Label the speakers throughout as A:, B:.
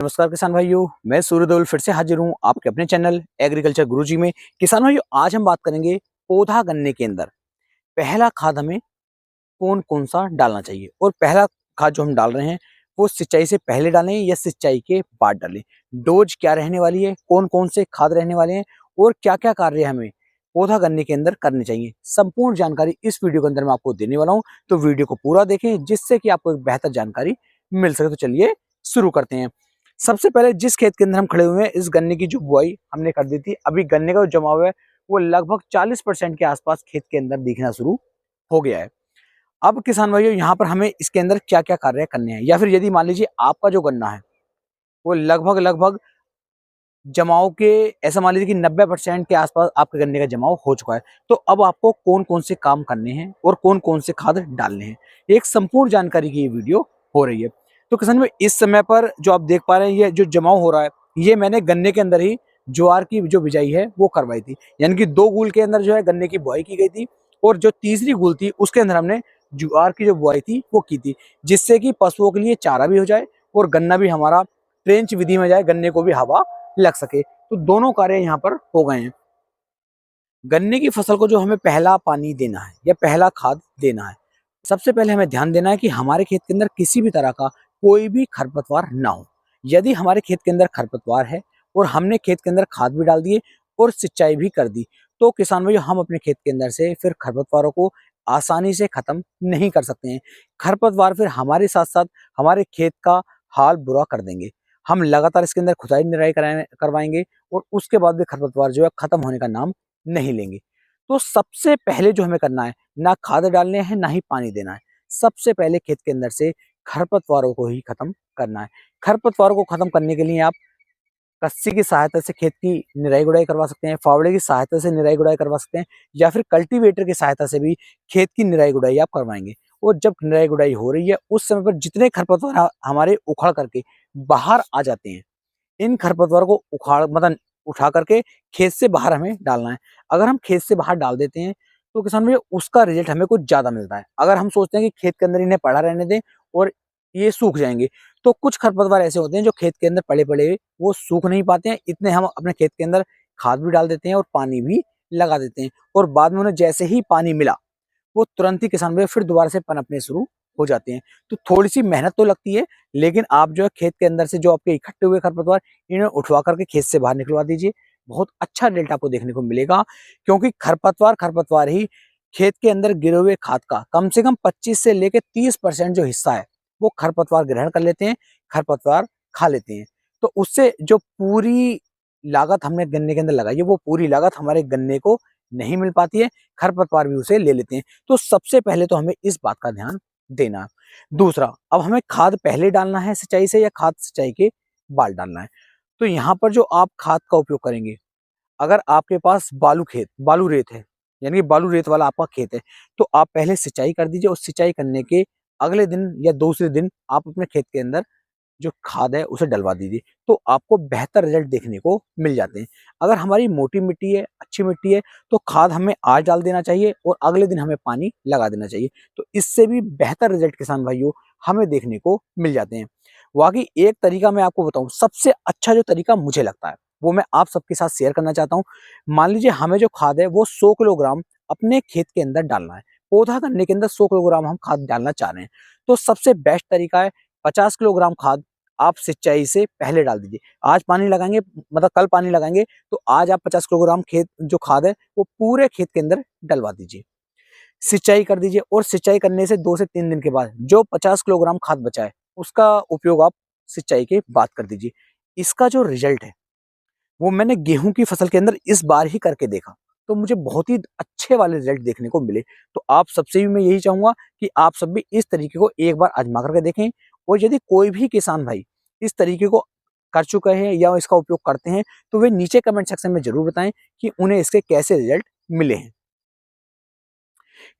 A: नमस्कार किसान भाइयों, मैं सूर्यदेवल फिर से हाजिर हूँ आपके अपने चैनल एग्रीकल्चर गुरुजी में। किसान भाइयों, आज हम बात करेंगे पौधा गन्ने के अंदर पहला खाद हमें कौन कौन सा डालना चाहिए। और पहला खाद जो हम डाल रहे हैं वो सिंचाई से पहले डालें या सिंचाई के बाद डालें, डोज क्या रहने वाली है, कौन कौन से खाद रहने वाले हैं और क्या क्या कार्य हमें पौधा गन्ने के अंदर करने चाहिए, संपूर्ण जानकारी इस वीडियो के अंदर मैं आपको देने वाला हूँ। तो वीडियो को पूरा देखें जिससे कि आपको एक बेहतर जानकारी मिल सके। तो चलिए शुरू करते हैं। सबसे पहले जिस खेत के अंदर हम खड़े हुए हैं, इस गन्ने की जो बुआई हमने कर दी थी, अभी गन्ने का जो जमाव है वो लगभग 40% के आसपास खेत के अंदर दिखना शुरू हो गया है। अब किसान भाइयों, यहाँ पर हमें इसके अंदर क्या क्या कार्य करने हैं, या फिर यदि मान लीजिए आपका जो गन्ना है वो लगभग लगभग जमाव के, ऐसा मान लीजिए कि 90% के आसपास आपके गन्ने का जमाव हो चुका है, तो अब आपको कौन कौन से काम करने हैं और कौन कौन से खाद डालने हैं, एक संपूर्ण जानकारी की ये वीडियो हो रही है। तो किसान भाई, इस समय पर जो आप देख पा रहे हैं, ये जो जमाव हो रहा है, ये मैंने गन्ने के अंदर ही ज्वार की जो बिजाई है वो करवाई थी। यानी कि 2 गुल के अंदर जो है गन्ने की बुआई की गई थी, और जो तीसरी गुल थी उसके अंदर हमने ज्वार की जो बुआई थी वो की थी, जिससे कि पशुओं के लिए चारा भी हो जाए और गन्ना भी हमारा ट्रेंच विधि में जाए, गन्ने को भी हवा लग सके। तो दोनों कार्य यहाँ पर हो गए हैं। गन्ने की फसल को जो हमें पहला पानी देना है या पहला खाद देना है, सबसे पहले हमें ध्यान देना है कि हमारे खेत के अंदर किसी भी तरह का कोई भी खरपतवार ना हो। यदि हमारे खेत के अंदर खरपतवार है और हमने खेत के अंदर खाद भी डाल दिए और सिंचाई भी कर दी, तो किसान भाइयों, हम अपने खेत के अंदर से फिर खरपतवारों को आसानी से खत्म नहीं कर सकते हैं। खरपतवार फिर हमारे साथ साथ हमारे खेत का हाल बुरा कर देंगे। हम लगातार इसके अंदर खुदाई निराई करवाएंगे और उसके बाद भी खरपतवार जो है खत्म होने का नाम नहीं लेंगे। तो सबसे पहले जो हमें करना है, ना खाद डालने हैं ना ही पानी देना है, सबसे पहले खेत के अंदर से खरपतवारों को ही खत्म करना है। खरपतवारों को खत्म करने के लिए आप कस्सी की सहायता से खेत की निराई गुड़ाई करवा सकते हैं, फावड़े की सहायता से निराई गुड़ाई करवा सकते हैं, या फिर कल्टीवेटर की सहायता से भी खेत की निराई गुड़ाई आप करवाएंगे। और जब निराई गुड़ाई हो रही है, उस समय पर जितने खरपतवार हमारे उखड़ करके बाहर आ जाते हैं, इन खरपतवार को उखाड़ मतलब उठा करके खेत से बाहर हमें डालना है। अगर हम खेत से बाहर डाल देते हैं तो किसान भैया, उसका रिजल्ट हमें कुछ ज्यादा मिलता है। अगर हम सोचते हैं कि खेत के अंदर इन्हें पड़ा रहने दें और ये सूख जाएंगे, तो कुछ खरपतवार ऐसे होते हैं जो खेत के अंदर पड़े पड़े वो सूख नहीं पाते हैं। इतने हम अपने खेत के अंदर खाद भी डाल देते हैं और पानी भी लगा देते हैं, और बाद में उन्हें जैसे ही पानी मिला वो तुरंत ही किसान भैया फिर दोबारा से पनपने शुरू हो जाते हैं। तो थोड़ी सी मेहनत तो लगती है, लेकिन आप जो है खेत के अंदर से जो आपके इकट्ठे हुए खरपतवार, इन्हें उठवा करके खेत से बाहर निकलवा दीजिए। बहुत अच्छा रिजल्ट आपको देखने को मिलेगा, क्योंकि खरपतवार खरपतवार ही खेत के अंदर गिरे हुए खाद का कम से कम 25 से लेकर 30% जो हिस्सा है वो खरपतवार ग्रहण कर लेते हैं, खरपतवार खा लेते हैं। तो उससे जो पूरी लागत हमने गन्ने के अंदर लगाई है, वो पूरी लागत हमारे गन्ने को नहीं मिल पाती है, खरपतवार भी उसे ले लेते हैं। तो सबसे पहले तो हमें इस बात का ध्यान देना है। दूसरा, अब हमें खाद पहले डालना है सिंचाई से या खाद सिंचाई के बाद डालना है। तो यहाँ पर जो आप खाद का उपयोग करेंगे, अगर आपके पास बालू रेत है, यानी कि बालू रेत वाला आपका खेत है, तो आप पहले सिंचाई कर दीजिए और सिंचाई करने के अगले दिन या दूसरे दिन आप अपने खेत के अंदर जो खाद है उसे डलवा दीजिए, तो आपको बेहतर रिजल्ट देखने को मिल जाते हैं। अगर हमारी मोटी मिट्टी है, अच्छी मिट्टी है, तो खाद हमें आज डाल देना चाहिए और अगले दिन हमें पानी लगा देना चाहिए। तो इससे भी बेहतर रिजल्ट किसान भाइयों हमें देखने को मिल जाते हैं। वाकई एक तरीका मैं आपको बताऊं, सबसे अच्छा जो तरीका मुझे लगता है वो मैं आप सबके साथ शेयर करना चाहता हूँ। मान लीजिए हमें जो खाद है वो 100 किलोग्राम अपने खेत के अंदर डालना है, पौधा करने के अंदर 100 किलोग्राम हम खाद डालना चाह रहे हैं। तो सबसे बेस्ट तरीका है 50 किलोग्राम खाद आप सिंचाई से पहले डाल दीजिए। आज पानी लगाएंगे, मतलब कल पानी लगाएंगे, तो आज आप 50 किलोग्राम खेत जो खाद है वो पूरे खेत के अंदर डलवा दीजिए, सिंचाई कर दीजिए, और सिंचाई करने से 2 से 3 दिन के बाद जो 50 किलोग्राम खाद बचा है उसका उपयोग आप सिंचाई के बाद कर दीजिए। इसका जो रिजल्ट है वो मैंने गेहूं की फसल के अंदर इस बार ही करके देखा, तो मुझे बहुत ही अच्छे वाले रिजल्ट देखने को मिले। तो आप सबसे भी मैं यही चाहूंगा कि आप सब भी इस तरीके को एक बार आजमा करके देखें, और यदि कोई भी किसान भाई इस तरीके को कर चुके हैं या इसका उपयोग करते हैं, तो वे नीचे कमेंट सेक्शन में जरूर बताएं कि उन्हें इसके कैसे रिजल्ट मिले हैं।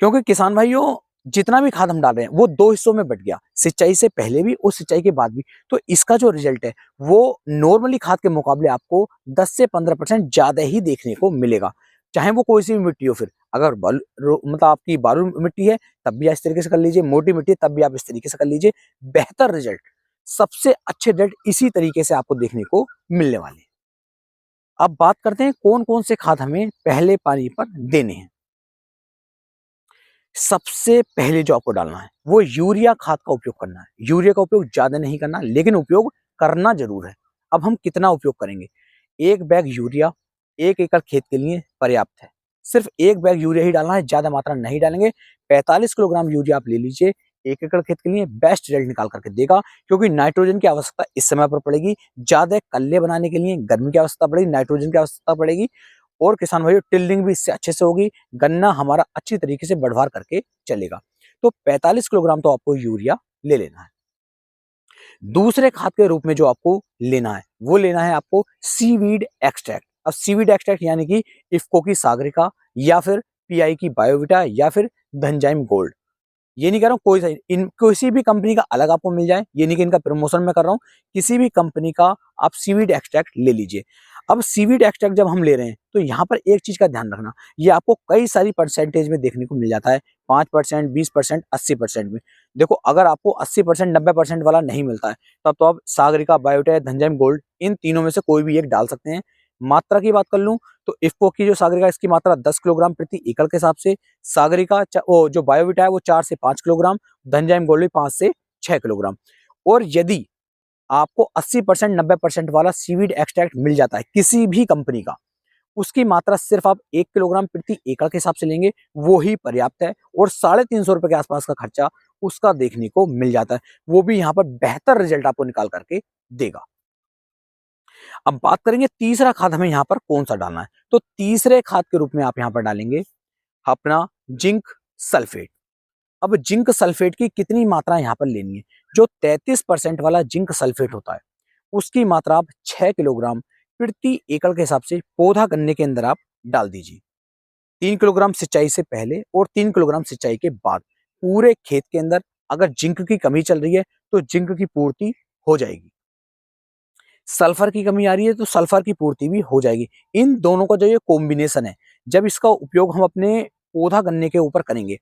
A: क्योंकि किसान भाइयों, जितना भी खाद हम डाल रहे हैं वो 2 हिस्सों में बट गया, सिंचाई से पहले भी और सिंचाई के बाद भी। तो इसका जो रिजल्ट है वो नॉर्मली खाद के मुकाबले आपको 10 से 15% ज्यादा ही देखने को मिलेगा, चाहे वो कोई सी भी मिट्टी हो। फिर अगर मतलब आपकी बालू मिट्टी है तब भी आप इस तरीके से कर लीजिए, मोटी मिट्टी है तब भी आप इस तरीके से कर लीजिए, बेहतर रिजल्ट सबसे अच्छे रिजल्ट इसी तरीके से आपको देखने को मिलने वाले हैं। अब बात करते हैं कौन कौन से खाद हमें पहले पानी पर देने हैं। सबसे पहले जो आपको डालना है वो यूरिया खाद का उपयोग करना है। यूरिया का उपयोग ज्यादा नहीं करना, लेकिन उपयोग करना जरूर है। अब हम कितना उपयोग करेंगे? 1 बैग यूरिया 1 एकड़ खेत के लिए पर्याप्त है। सिर्फ 1 बैग यूरिया ही डालना है, ज्यादा मात्रा नहीं डालेंगे। 45 किलोग्राम यूरिया आप ले लीजिए, 1 एकड़ खेत के लिए बेस्ट रिजल्ट निकाल करके देगा। क्योंकि नाइट्रोजन की आवश्यकता इस समय पर पड़ेगी, ज्यादा कल्ले बनाने के लिए गर्मी की आवश्यकता पड़ेगी, नाइट्रोजन की आवश्यकता पड़ेगी। और किसान भाइयों टिल्डिंग भी इससे अच्छे से होगी, गन्ना हमारा अच्छी तरीके से बढ़वार करके चलेगा। तो 45 किलोग्राम तो आपको यूरिया ले लेना है। दूसरे खाद के रूप में जो आपको लेना है वो लेना है आपको सीवीड एक्सट्रैक्ट। अब सीवीड एक्सट्रैक्ट यानी कि इफ्को की सागरिका या फिर पीआई की बायोविटा या फिर धनजाइम गोल्ड। ये नहीं कह रहा हूँ कोई इन किसी भी कंपनी का अलग आपको मिल जाए, ये नहीं कि इनका प्रमोशन मैं कर रहा हूँ। किसी भी कंपनी का आप सीवीड एक्सट्रैक्ट ले लीजिए। अब सीवीड एक्सट्रैक्ट जब हम ले रहे हैं तो यहाँ पर एक चीज का ध्यान रखना, ये आपको कई सारी परसेंटेज में देखने को मिल जाता है। 5%, 20%, 80% में। देखो अगर आपको 80%, 90% वाला नहीं मिलता है तब तो आप सागरिका, बायोटा, धनजैम गोल्ड इन तीनों में से कोई भी एक डाल सकते हैं। मात्रा की बात कर लूं तो इफ्को की जो सागरिका इसकी मात्रा 10 किलोग्राम प्रति एकड़ के हिसाब से, सागरिका वो जो बायोविटा है वो 4 से 5 किलोग्राम, धनजाइम गोल्ड भी 5 से 6 किलोग्राम। और यदि आपको 80%, 90% वाला सीवीड एक्सट्रैक्ट मिल जाता है किसी भी कंपनी का, उसकी मात्रा सिर्फ आप 1 किलोग्राम प्रति एकड़ के हिसाब से लेंगे, वो ही पर्याप्त है। और 350 रुपए के आसपास का खर्चा उसका देखने को मिल जाता है। वो भी यहाँ पर बेहतर रिजल्ट आपको निकाल करके देगा। अब बात करेंगे तीसरा खाद हमें यहाँ पर कौन सा डालना है। तो तीसरे खाद के रूप में आप यहाँ पर डालेंगे अपना जिंक सल्फेट। अब जिंक सल्फेट की कितनी मात्रा यहाँ पर लेनी है? जो 33% वाला जिंक सल्फेट होता है उसकी मात्रा आप 6 किलोग्राम प्रति एकड़ के हिसाब से पौधा गन्ने के अंदर आप डाल दीजिए। 3 किलोग्राम सिंचाई से पहले और 3 किलोग्राम सिंचाई के बाद पूरे खेत के अंदर। अगर जिंक की कमी चल रही है तो जिंक की पूर्ति हो जाएगी, सल्फर की कमी आ रही है तो सल्फर की पूर्ति भी हो जाएगी। इन दोनों का जो ये कॉम्बिनेशन है, जब इसका उपयोग हम अपने पौधा गन्ने के ऊपर करेंगे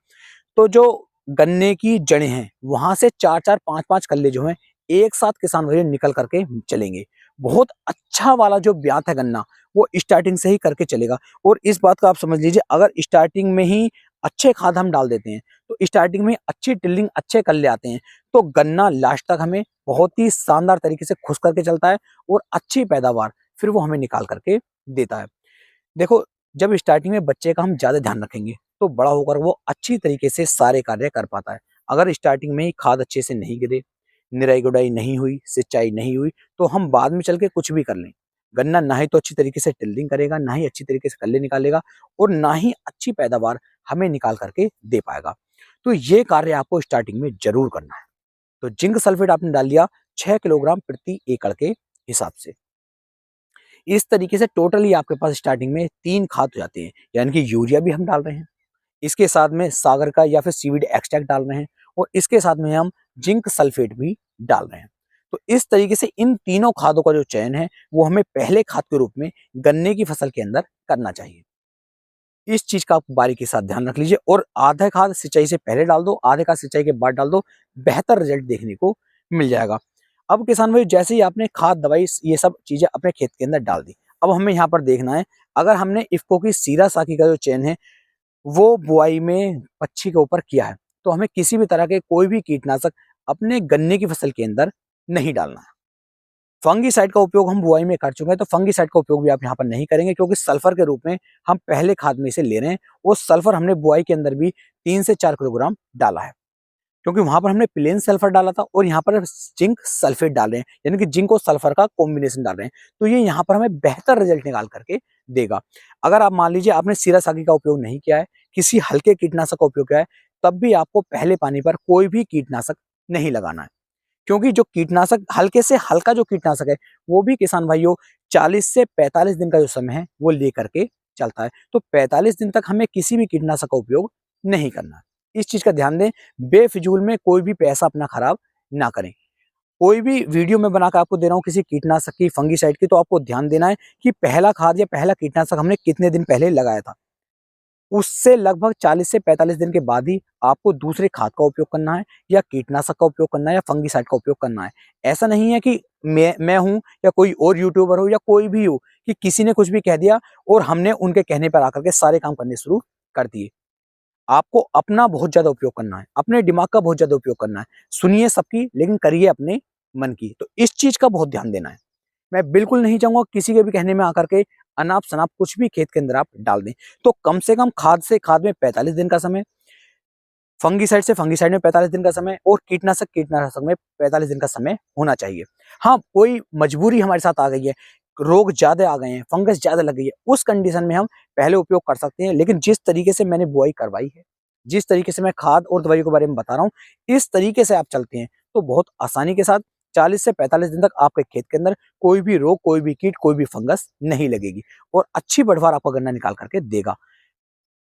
A: तो जो गन्ने की जड़ें हैं वहां से 4-4, 5-5 कल्ले जो हैं एक साथ किसान भाई निकल करके चलेंगे। बहुत अच्छा वाला जो ब्यात है गन्ना वो स्टार्टिंग से ही करके चलेगा। और इस बात को आप समझ लीजिए, अगर स्टार्टिंग में ही अच्छे खाद हम डाल देते हैं तो स्टार्टिंग में अच्छी टिल्डिंग, अच्छे कल्ले आते हैं तो गन्ना लास्ट तक हमें बहुत ही शानदार तरीके से खुश करके चलता है और अच्छी पैदावार फिर वो हमें निकाल करके देता है। देखो जब स्टार्टिंग में बच्चे का हम ज्यादा ध्यान रखेंगे तो बड़ा होकर वो अच्छी तरीके से सारे कार्य कर पाता है। अगर स्टार्टिंग में ही खाद अच्छे से नहीं गिरे, निराई गुड़ाई नहीं हुई, सिंचाई नहीं हुई तो हम बाद में चल के कुछ भी कर लें, गन्ना ना ही तो अच्छी तरीके से टिल्डिंग करेगा, ना ही अच्छी तरीके से कल्ले निकालेगा और ना ही अच्छी पैदावार हमें निकाल करके दे पाएगा। तो ये कार्य आपको स्टार्टिंग में जरूर करना है। तो जिंक सल्फेट आपने डाल दिया 6 किलोग्राम प्रति एकड़ के हिसाब से। इस तरीके से टोटली आपके पास स्टार्टिंग में 3 खाद हो जाते हैं, यानी कि यूरिया भी हम डाल रहे हैं, इसके साथ में सागर का या फिर सीवीड एक्सट्रैक्ट डाल रहे हैं और इसके साथ में हम जिंक सल्फेट भी डाल रहे हैं। तो इस तरीके से इन तीनों खादों का जो चयन है वो हमें पहले खाद के रूप में गन्ने की फसल के अंदर करना चाहिए। इस चीज का आप बारीकी के साथ ध्यान रख लीजिए और आधा खाद सिंचाई से पहले डाल दो, आधे खाद सिंचाई के बाद डाल दो, बेहतर रिजल्ट देखने को मिल जाएगा। अब किसान भाई जैसे ही आपने खाद, दवाई, ये सब चीजें अपने खेत के अंदर डाल दी, अब हमें यहाँ पर देखना है अगर हमने इफ्को की सीरा साखी का जो चयन है वो बुआई में पच्छी के ऊपर किया है तो हमें किसी भी तरह के कोई भी कीटनाशक अपने गन्ने की फसल के अंदर नहीं डालना है। फंगीसाइड का उपयोग हम बुआई में कर चुके हैं तो फंगीसाइड का उपयोग भी आप यहाँ पर नहीं करेंगे, क्योंकि सल्फर के रूप में हम पहले खाद में से ले रहे हैं। वो सल्फर हमने बुआई के अंदर भी 3 से 4 किलोग्राम डाला है, क्योंकि वहां पर हमने प्लेन सल्फर डाला था और यहाँ पर जिंक सल्फेट डाल रहे हैं, यानी कि जिंक और सल्फर का कॉम्बिनेशन डाल रहे हैं। तो ये यहाँ पर हमें बेहतर रिजल्ट निकाल करके देगा। अगर आप मान लीजिए आपने सीरा सागी का उपयोग नहीं किया है, किसी हल्के कीटनाशक का उपयोग किया है, तब भी आपको पहले पानी पर कोई भी कीटनाशक नहीं लगाना है, क्योंकि जो कीटनाशक हल्के से हल्का जो कीटनाशक है वो भी किसान भाइयों 40 से 45 दिन का जो समय है वो लेकर के चलता है। तो 45 दिन तक हमें किसी भी कीटनाशक का उपयोग नहीं करना है। इस चीज का ध्यान दें, बेफिजूल में कोई भी पैसा अपना खराब ना करें। कोई भी वीडियो में बनाकर आपको दे रहा हूँ किसी कीटनाशक की, फंगीसाइड की, तो आपको ध्यान देना है कि पहला खाद या पहला कीटनाशक हमने कितने दिन पहले लगाया था। उससे लगभग 40 से 45 दिन के बाद ही आपको दूसरे खाद का उपयोग करना है, या कीटनाशक का उपयोग करना है, या फंगिसाइड का उपयोग करना है। ऐसा नहीं है कि मैं हूँ या कोई और यूट्यूबर हो या कोई भी हो कि किसी ने कुछ भी कह दिया और हमने उनके कहने पर आकर के सारे काम करने शुरू कर दिए। आपको अपना बहुत ज़्यादा उपयोग करना है, अपने दिमाग का बहुत ज़्यादा उपयोग करना है। सुनिए सबकी, लेकिन करिए अपने मन की। तो इस चीज़ का बहुत ध्यान देना है। मैं बिल्कुल नहीं चाहूँगा किसी के भी कहने में आकर के अनाप-शनाप कुछ भी खेत के अंदर आप डाल दें। तो कम से कम खाद से खाद में 45 दिन का समय, फंगिसाइड से फंगिसाइड में 45 दिन का समय और कीटनाशक में 45 दिन का समय होना चाहिए। हाँ, कोई मजबूरी हमारे साथ आ गई है, रोग ज़्यादा आ गए हैं, फंगस ज़्यादा लग गई है, उस कंडीशन में हम पहले उपयोग कर सकते हैं। लेकिन जिस तरीके से मैंने बुआई करवाई है, जिस तरीके से मैं खाद और दवाइयों के बारे में बता रहा हूँ, इस तरीके से आप चलते हैं, तो बहुत आसानी के साथ 40 से 45 दिन तक आपके खेत के अंदर कोई भी रोग, कोई भी कीट, कोई भी फंगस नहीं लगेगी और अच्छी पैदावार आपका गन्ना निकाल करके देगा।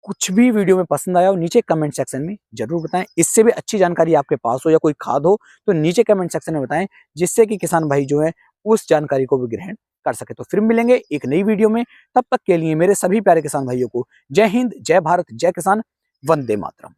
A: कुछ भी वीडियो में पसंद आया हो नीचे कमेंट सेक्शन में ज़रूर बताएं। इससे भी अच्छी जानकारी आपके पास हो या कोई खाद हो तो नीचे कमेंट सेक्शन में बताएं, जिससे कि किसान भाई जो है उस जानकारी को भी ग्रहण कर सके। तो फिर मिलेंगे एक नई वीडियो में, तब तक के लिए मेरे सभी प्यारे किसान भाइयों को जय हिंद, जय भारत, जय किसान, वंदे मातरम।